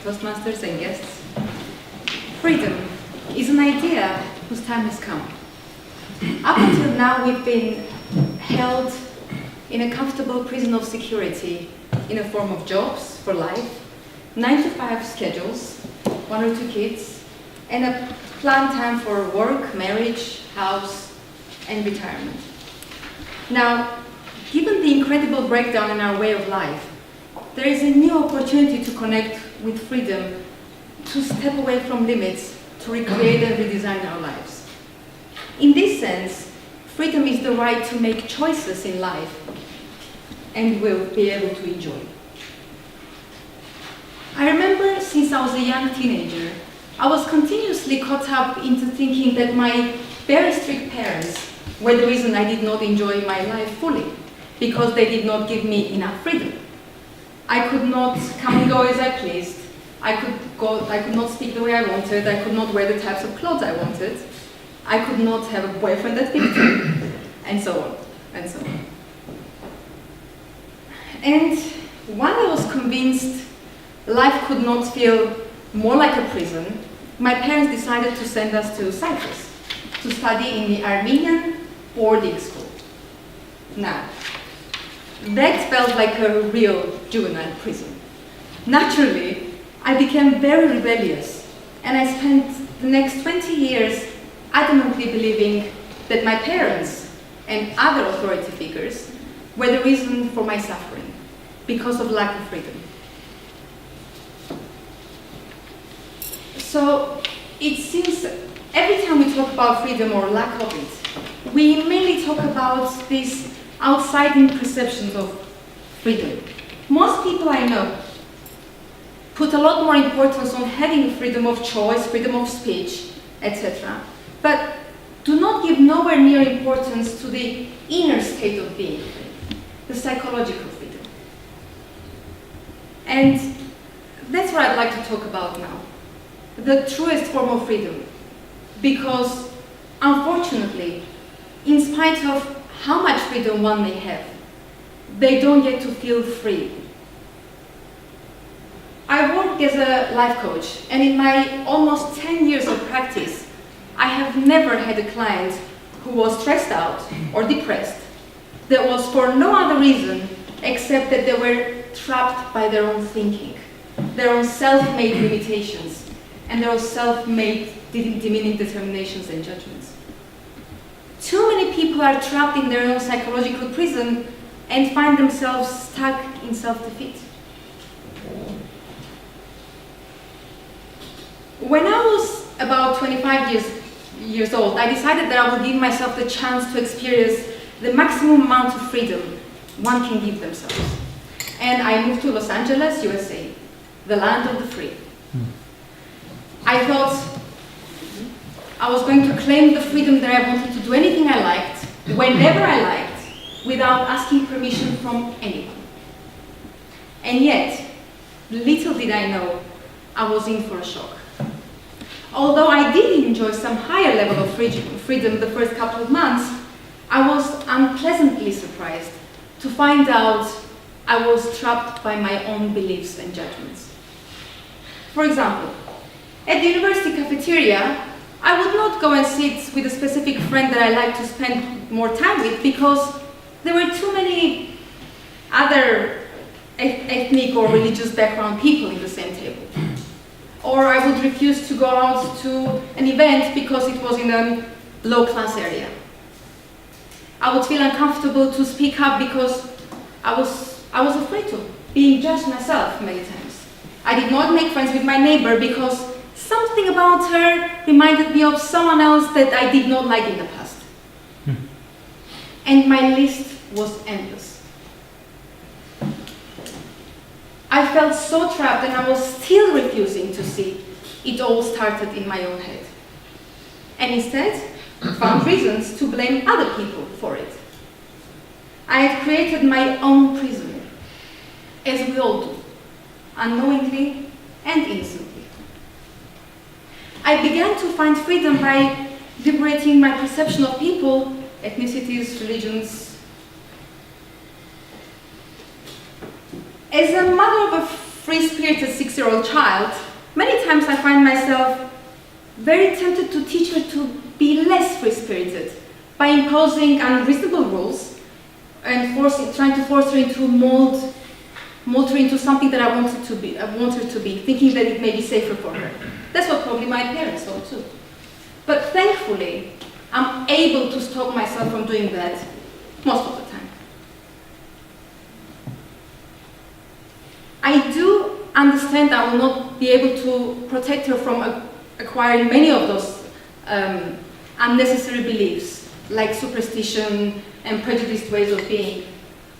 Toastmasters and guests. Freedom is an idea whose time has come. Up until now, we've been held in a comfortable prison of security in a form of jobs for life, 9-to-5 schedules, 1 or 2 kids, and a planned time for work, marriage, house, and retirement. Now, given the incredible breakdown in our way of life, there is a new opportunity to connect with freedom, to step away from limits, to recreate and redesign our lives. In this sense, freedom is the right to make choices in life and will be able to enjoy. I remember since I was a young teenager, I was continuously caught up into thinking that my very strict parents were the reason I did not enjoy my life fully, because they did not give me enough freedom. I could not come and go as I pleased. I could not speak the way I wanted. I could not wear the types of clothes I wanted. I could not have a boyfriend that fitted me, and so on, and so on. And when I was convinced life could not feel more like a prison, my parents decided to send us to Cyprus to study in the Armenian boarding school. Now, that felt like a real juvenile prison. Naturally, I became very rebellious, and I spent the next 20 years adamantly believing that my parents and other authority figures were the reason for my suffering, because of lack of freedom. So it seems every time we talk about freedom or lack of it, we mainly talk about these outside-in perceptions of freedom. Most people I know put a lot more importance on having freedom of choice, freedom of speech, etc., but do not give nowhere near importance to the inner state of being free, the psychological freedom. And that's what I'd like to talk about now, the truest form of freedom, because unfortunately, in spite of how much freedom one may have, they don't get to feel free. I work as a life coach, and in my almost 10 years of practice, I have never had a client who was stressed out or depressed that was for no other reason except that they were trapped by their own thinking, their own self-made limitations, and their own self-made demeaning determinations and judgments. Too many people are trapped in their own psychological prison and find themselves stuck in self-defeat. When I was about 25 years old, I decided that I would give myself the chance to experience the maximum amount of freedom one can give themselves. And I moved to Los Angeles, USA, the land of the free. I thought I was going to claim the freedom that I wanted to do anything I liked, whenever I liked, without asking permission from anyone. And yet, little did I know, I was in for a shock. Although I did enjoy some higher level of freedom the first couple of months, I was unpleasantly surprised to find out I was trapped by my own beliefs and judgments. For example, at the university cafeteria, I would not go and sit with a specific friend that I like to spend more time with because there were too many other ethnic or religious background people in the same table. Or I would refuse to go out to an event because it was in a low-class area. I would feel uncomfortable to speak up because I was afraid of being judged myself many times. I did not make friends with my neighbor because something about her reminded me of someone else that I did not like in the past. And my list was endless. I felt so trapped and I was still refusing to see. It all started in my own head. And instead, found reasons to blame other people for it. I had created my own prison, as we all do, unknowingly and innocently. I began to find freedom by liberating my perception of people, ethnicities, religions. As a mother of a free-spirited 6-year-old child, many times I find myself very tempted to teach her to be less free-spirited by imposing unreasonable rules and trying to force her into mold her into something that I want her to be, thinking that it may be safer for her. That's what probably my parents thought too. But thankfully, I'm able to stop myself from doing that most of the time. I do understand I will not be able to protect her from acquiring many of those unnecessary beliefs, like superstition and prejudiced ways of being,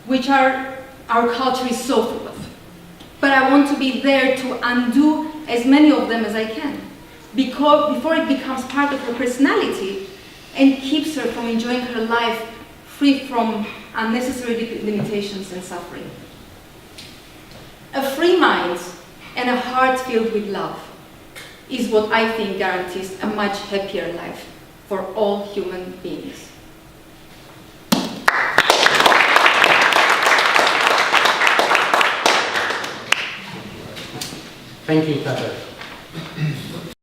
which our culture is so full of. But I want to be there to undo as many of them as I can, before it becomes part of her personality and keeps her from enjoying her life free from unnecessary limitations and suffering. A free mind and a heart filled with love is what I think guarantees a much happier life for all human beings. Thank you, Tatev.